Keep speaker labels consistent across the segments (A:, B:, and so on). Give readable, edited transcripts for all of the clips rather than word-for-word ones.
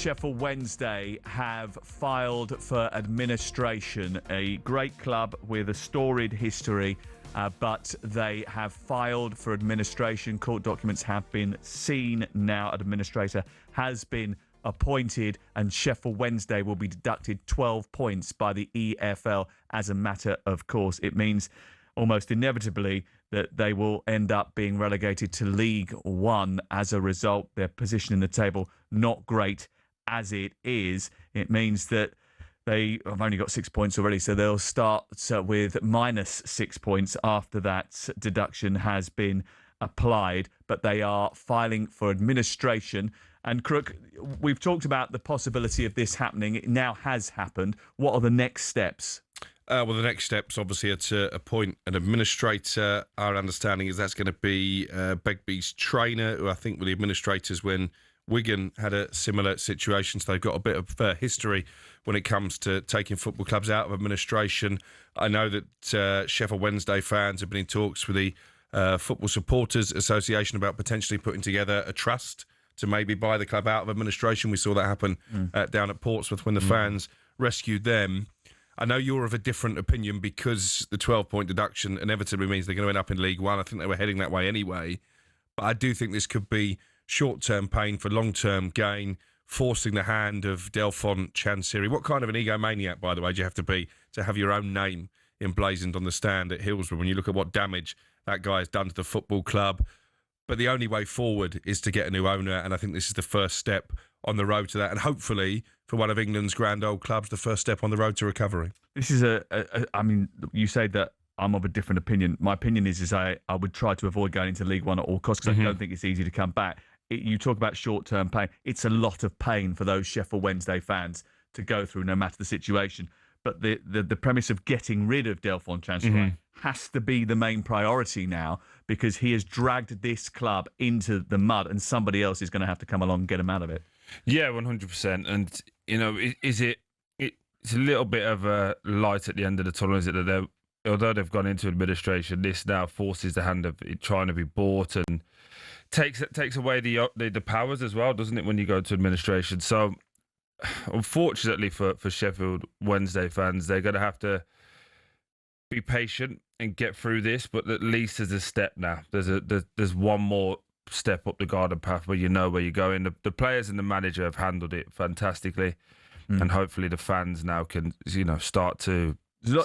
A: Sheffield Wednesday have filed for administration. A great club with a storied history, but they have filed for administration. Court documents have been seen now. An administrator has been appointed, and Sheffield Wednesday will be deducted 12 points by the EFL as a matter of course. It means almost inevitably that they will end up being relegated to League One as a result. Their position in the table not great as it is. It means that they have only got 6 points already, so they'll start with minus 6 points after that deduction has been applied, but they are filing for administration. And Crook, we've talked about the possibility of this happening. It now has happened. What are the next steps?
B: Well, the next steps obviously are to appoint an administrator. Our understanding is that's going to be Begbie's trainer, who I think were the administrators when Wigan had a similar situation. So they've got a bit of history when it comes to taking football clubs out of administration. I know that Sheffield Wednesday fans have been in talks with the Football Supporters Association about potentially putting together a trust to maybe buy the club out of administration. We saw that happen down at Portsmouth when the fans rescued them. I know you're of a different opinion because the 12-point deduction inevitably means they're going to end up in League One. I think they were heading that way anyway. But I do think this could be short-term pain for long-term gain, forcing the hand of Dejphhon Chansiri. What kind of an egomaniac, by the way, do you have to have your own name emblazoned on the stand at Hillsborough when you look at what damage that guy has done to the football club? But the only way forward is to get a new owner, and I think this is the first step on the road to that. And hopefully, for one of England's grand old clubs, the first step on the road to recovery. This is
A: I mean, you say that I'm of a different opinion. My opinion is I would try to avoid going into League One at all costs because I don't think it's easy to come back. You talk about short-term pain. It's a lot of pain for those Sheffield Wednesday fans to go through, no matter the situation. But the premise of getting rid of Dejphhon Chansiri has to be the main priority now, because he has dragged this club into the mud and somebody else is going to have to come along and get him out of it.
C: Yeah, 100%. And, you know, it's a little bit of a light at the end of the tunnel, is it, that although they've gone into administration, this now forces the hand of it trying to be bought and takes away the powers as well, doesn't it, when you go to administration? So, unfortunately for Sheffield Wednesday fans, they're going to have to be patient and get through this, but at least there's a step now. There's one more step up the garden path where you know where you're going. The players and the manager have handled it fantastically, and hopefully the fans now can, you know, start to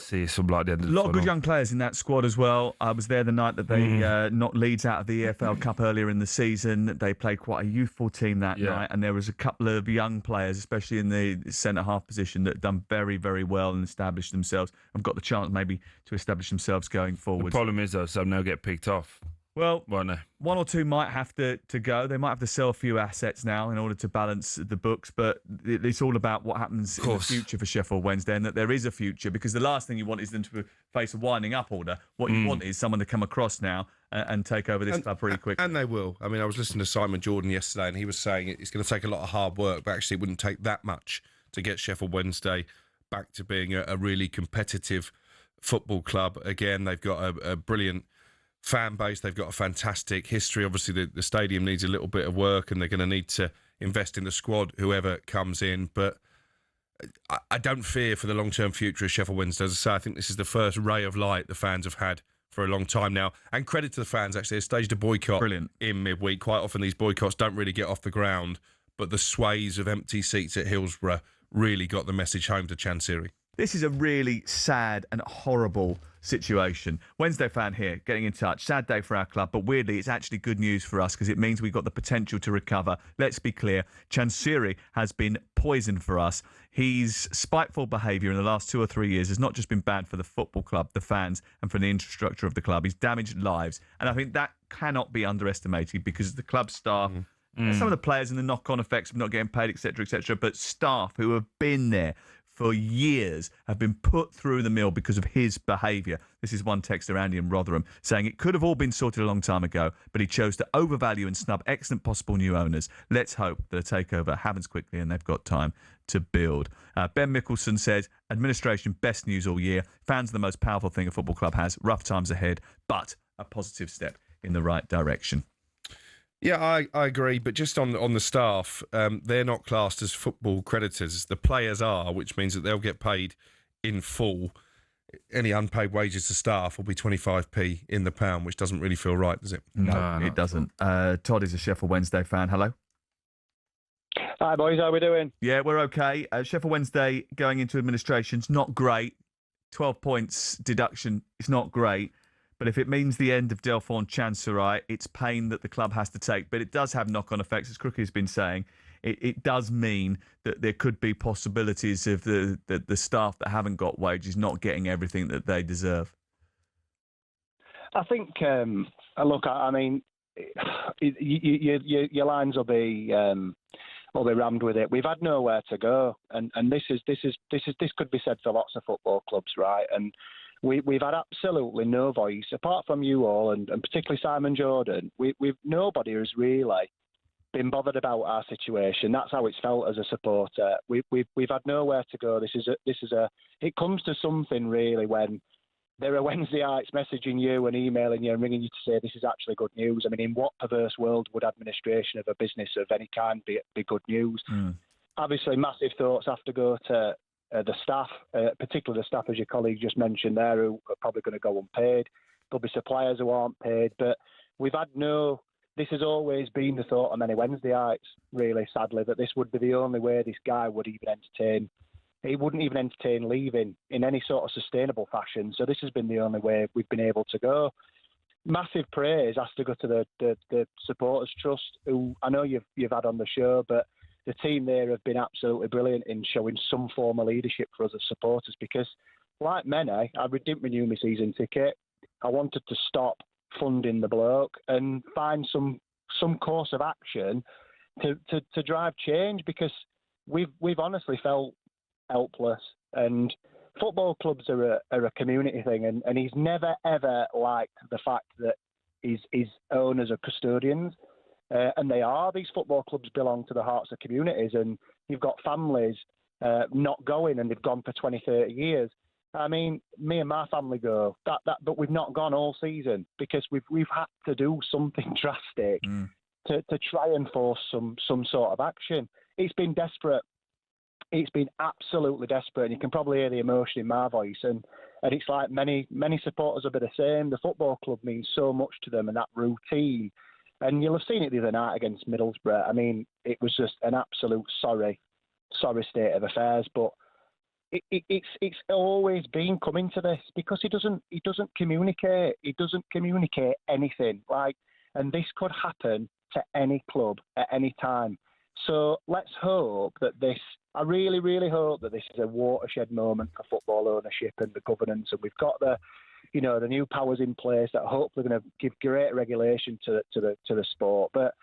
C: see some light at the end of the tunnel.
A: A lot of good young players in that squad as well. I was there the night that they knocked Leeds out of the EFL Cup earlier in the season. They played quite a youthful team that night, and there was a couple of young players, especially in the centre-half position, that have done very, very well and established themselves. Have got the chance maybe to establish themselves going forward.
C: The problem is, though, some now get picked off.
A: Well,
C: no.
A: One or two might have to go. They might have to sell a few assets now in order to balance the books, but it's all about what happens in the future for Sheffield Wednesday, and that there is a future, because the last thing you want is them to face a winding up order. What you want is someone to come across now and take over this club pretty quickly.
B: And they will. I mean, I was listening to Simon Jordan yesterday, and he was saying it's going to take a lot of hard work, but actually it wouldn't take that much to get Sheffield Wednesday back to being a really competitive football club. Again, they've got a brilliant fan base. They've got a fantastic history. Obviously, the stadium needs a little bit of work, and they're going to need to invest in the squad, whoever comes in. But I don't fear for the long-term future of Sheffield Wednesday. As I say, I think this is the first ray of light the fans have had for a long time now. And credit to the fans, actually. They staged a boycott in midweek. Quite often these boycotts don't really get off the ground, but the sways of empty seats at Hillsborough really got the message home to Chansiri.
A: This is a really sad and horrible situation. Wednesday fan here getting in touch. Sad day for our club, but weirdly, it's actually good news for us because it means we've got the potential to recover. Let's be clear. Chansiri has been poison for us. His spiteful behaviour in the last 2 or 3 years has not just been bad for the football club, the fans, and for the infrastructure of the club. He's damaged lives. And I think that cannot be underestimated because the club staff, some of the players and the knock-on effects of not getting paid, etc., but staff who have been there for years have been put through the mill because of his behaviour. This is one texter, Andy in Rotherham, saying it could have all been sorted a long time ago, but he chose to overvalue and snub excellent possible new owners. Let's hope that a takeover happens quickly and they've got time to build. Ben Mickelson says, administration, best news all year. Fans are the most powerful thing a football club has. Rough times ahead, but a positive step in the right direction.
B: Yeah, I agree, but just on the staff, they're not classed as football creditors. The players are, which means that they'll get paid in full. Any unpaid wages to staff will be 25p in the pound, which doesn't really feel right, does it?
A: No, it doesn't. Todd is a Sheffield Wednesday fan. Hello.
D: Hi, boys. How we doing?
A: Yeah, we're okay. Sheffield Wednesday going into administration's not great. 12 points deduction is not great. But if it means the end of Dejphhon Chansiri, it's pain that the club has to take. But it does have knock-on effects, as Crook has been saying. It does mean that there could be possibilities of the staff that haven't got wages not getting everything that they deserve.
D: I think, look, I mean, your lines will be rammed with it. We've had nowhere to go, and this could be said for lots of football clubs, right? And we've had absolutely no voice apart from you all, and particularly Simon Jordan. Nobody has really been bothered about our situation. That's how it's felt as a supporter. We've had nowhere to go. It comes to something really when there are Wednesdayites messaging you and emailing you and ringing you to say this is actually good news. I mean, in what perverse world would administration of a business of any kind be good news? Obviously, massive thoughts have to go to the staff, particularly the staff, as your colleague just mentioned there, who are probably going to go unpaid. There'll be suppliers who aren't paid, but we've had no. This has always been the thought of many Wednesdayites, really, sadly, that this would be the only way this guy would even entertain. He wouldn't even entertain leaving in any sort of sustainable fashion. So this has been the only way we've been able to go. Massive praise has to go to the Supporters Trust, who I know you've had on the show, but the team there have been absolutely brilliant in showing some form of leadership for us as supporters, because, like many, I didn't renew my season ticket. I wanted to stop funding the bloke and find some course of action to drive change, because we've honestly felt helpless. And football clubs are a community thing, and he's never ever liked the fact that his owners are custodians. And they are. These football clubs belong to the hearts of communities, and you've got families not going, and they've gone for 20, 30 years. I mean, me and my family go, but we've not gone all season because we've had to do something drastic to try and force some sort of action. It's been desperate. It's been absolutely desperate, and you can probably hear the emotion in my voice. And it's like many supporters will be the same. The football club means so much to them, and that routine. And you'll have seen it the other night against Middlesbrough. I mean, it was just an absolute sorry state of affairs. But it's always been coming to this because he doesn't communicate. He doesn't communicate anything. And this could happen to any club at any time. So let's hope that this. I really, really hope that this is a watershed moment for football ownership and the governance. And we've got the new powers in place that hopefully are going to give greater regulation to the sport. But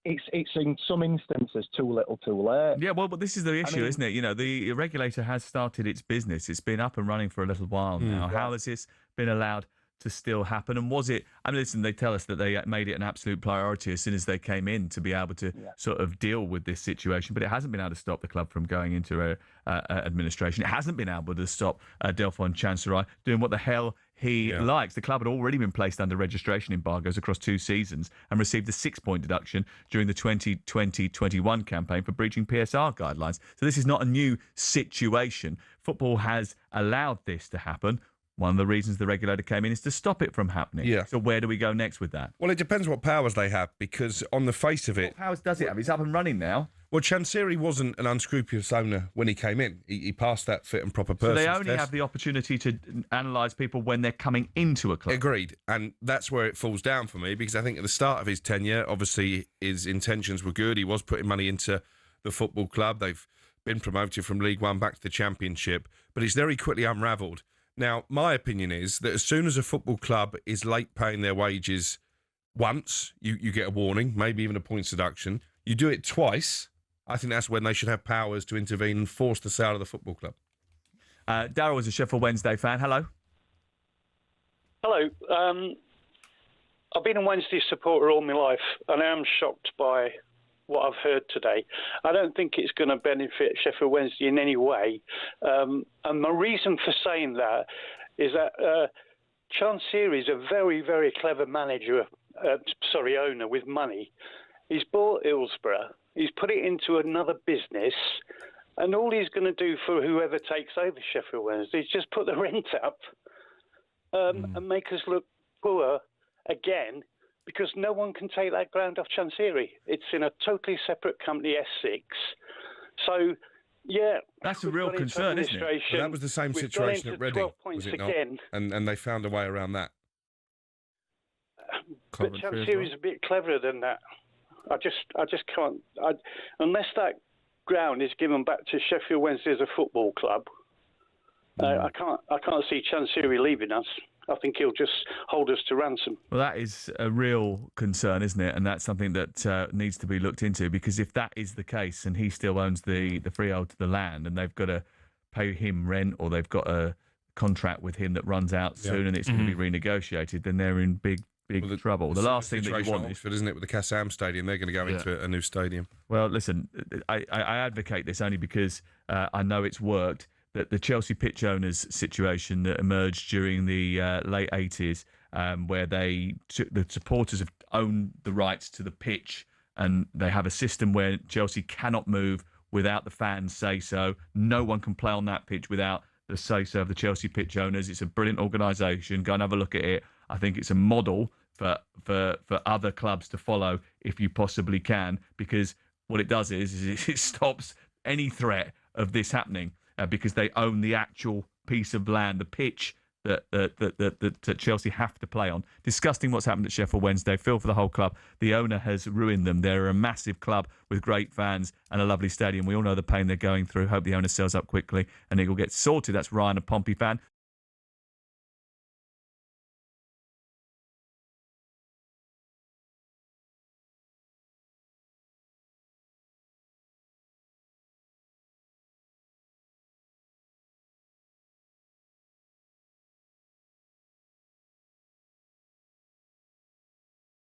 D: it's in some instances too little, too late.
A: Yeah, well, but this is the issue, isn't it? The regulator has started its business. It's been up and running for a little while now. How has this been allowed to still happen? And was it? I mean, listen, they tell us that they made it an absolute priority as soon as they came in to be able to sort of deal with this situation. But it hasn't been able to stop the club from going into administration. It hasn't been able to stop Dejphhon Chansiri doing what the hell he likes. The club had already been placed under registration embargoes across 2 seasons and received a 6-point deduction during the 2020-21 campaign for breaching PSR guidelines. So this is not a new situation. Football has allowed this to happen. One of the reasons the regulator came in is to stop it from happening. Yeah. So where do we go next with that?
B: Well, it depends what powers they have, because on the face of it...
A: What powers does it have? He's up and running now.
B: Well, Chansiri wasn't an unscrupulous owner when he came in. He passed that fit and proper person.
A: So they only have the opportunity to analyse people when they're coming into a club.
B: Agreed. And that's where it falls down for me, because I think at the start of his tenure, obviously his intentions were good. He was putting money into the football club. They've been promoted from League One back to the Championship, but it's very quickly unravelled. Now, my opinion is that as soon as a football club is late paying their wages once, you get a warning, maybe even a points deduction. You do it twice, I think that's when they should have powers to intervene and force the sale of the football club.
A: Darryl is a Sheffield Wednesday fan. Hello.
E: Hello. I've been a Wednesday supporter all my life, and I am shocked by what I've heard today. I don't think it's going to benefit Sheffield Wednesday in any way. And my reason for saying that is that Chansiri is a very, very clever owner with money. He's bought Hillsborough. He's put it into another business. And all he's going to do for whoever takes over Sheffield Wednesday is just put the rent up and make us look poor again, because no one can take that ground off Chansiri. It's in a totally separate company, S6. So, yeah.
A: That's a real concern, isn't it?
B: Well, that was the same situation at Reading, was it not? And they found a way around that.
E: But Chansiri's a bit cleverer than that. I just can't. Unless that ground is given back to Sheffield Wednesday as a football club, I can't see Chansiri leaving us. I think he'll just hold us to ransom.
A: Well, that is a real concern, isn't it? And that's something that needs to be looked into, because if that is the case and he still owns the freehold to the land and they've got to pay him rent, or they've got a contract with him that runs out soon and it's going to be renegotiated, then they're in big trouble. The last thing that you want
B: Oxford, isn't it, with the Kassam Stadium? They're going to go into a new stadium.
A: Well, listen, I advocate this only because I know it's worked. That the Chelsea pitch owners situation that emerged during the late 80s, where the supporters have owned the rights to the pitch, and they have a system where Chelsea cannot move without the fans say so. No one can play on that pitch without the say so of the Chelsea pitch owners. It's a brilliant organisation. Go and have a look at it. I think it's a model for other clubs to follow if you possibly can, because what it does is it stops any threat of this happening. Because they own the actual piece of land, the pitch that Chelsea have to play on. Disgusting what's happened at Sheffield Wednesday. Feel for the whole club. The owner has ruined them. They're a massive club with great fans and a lovely stadium. We all know the pain they're going through. Hope the owner sells up quickly and it will get sorted. That's Ryan, a Pompey fan.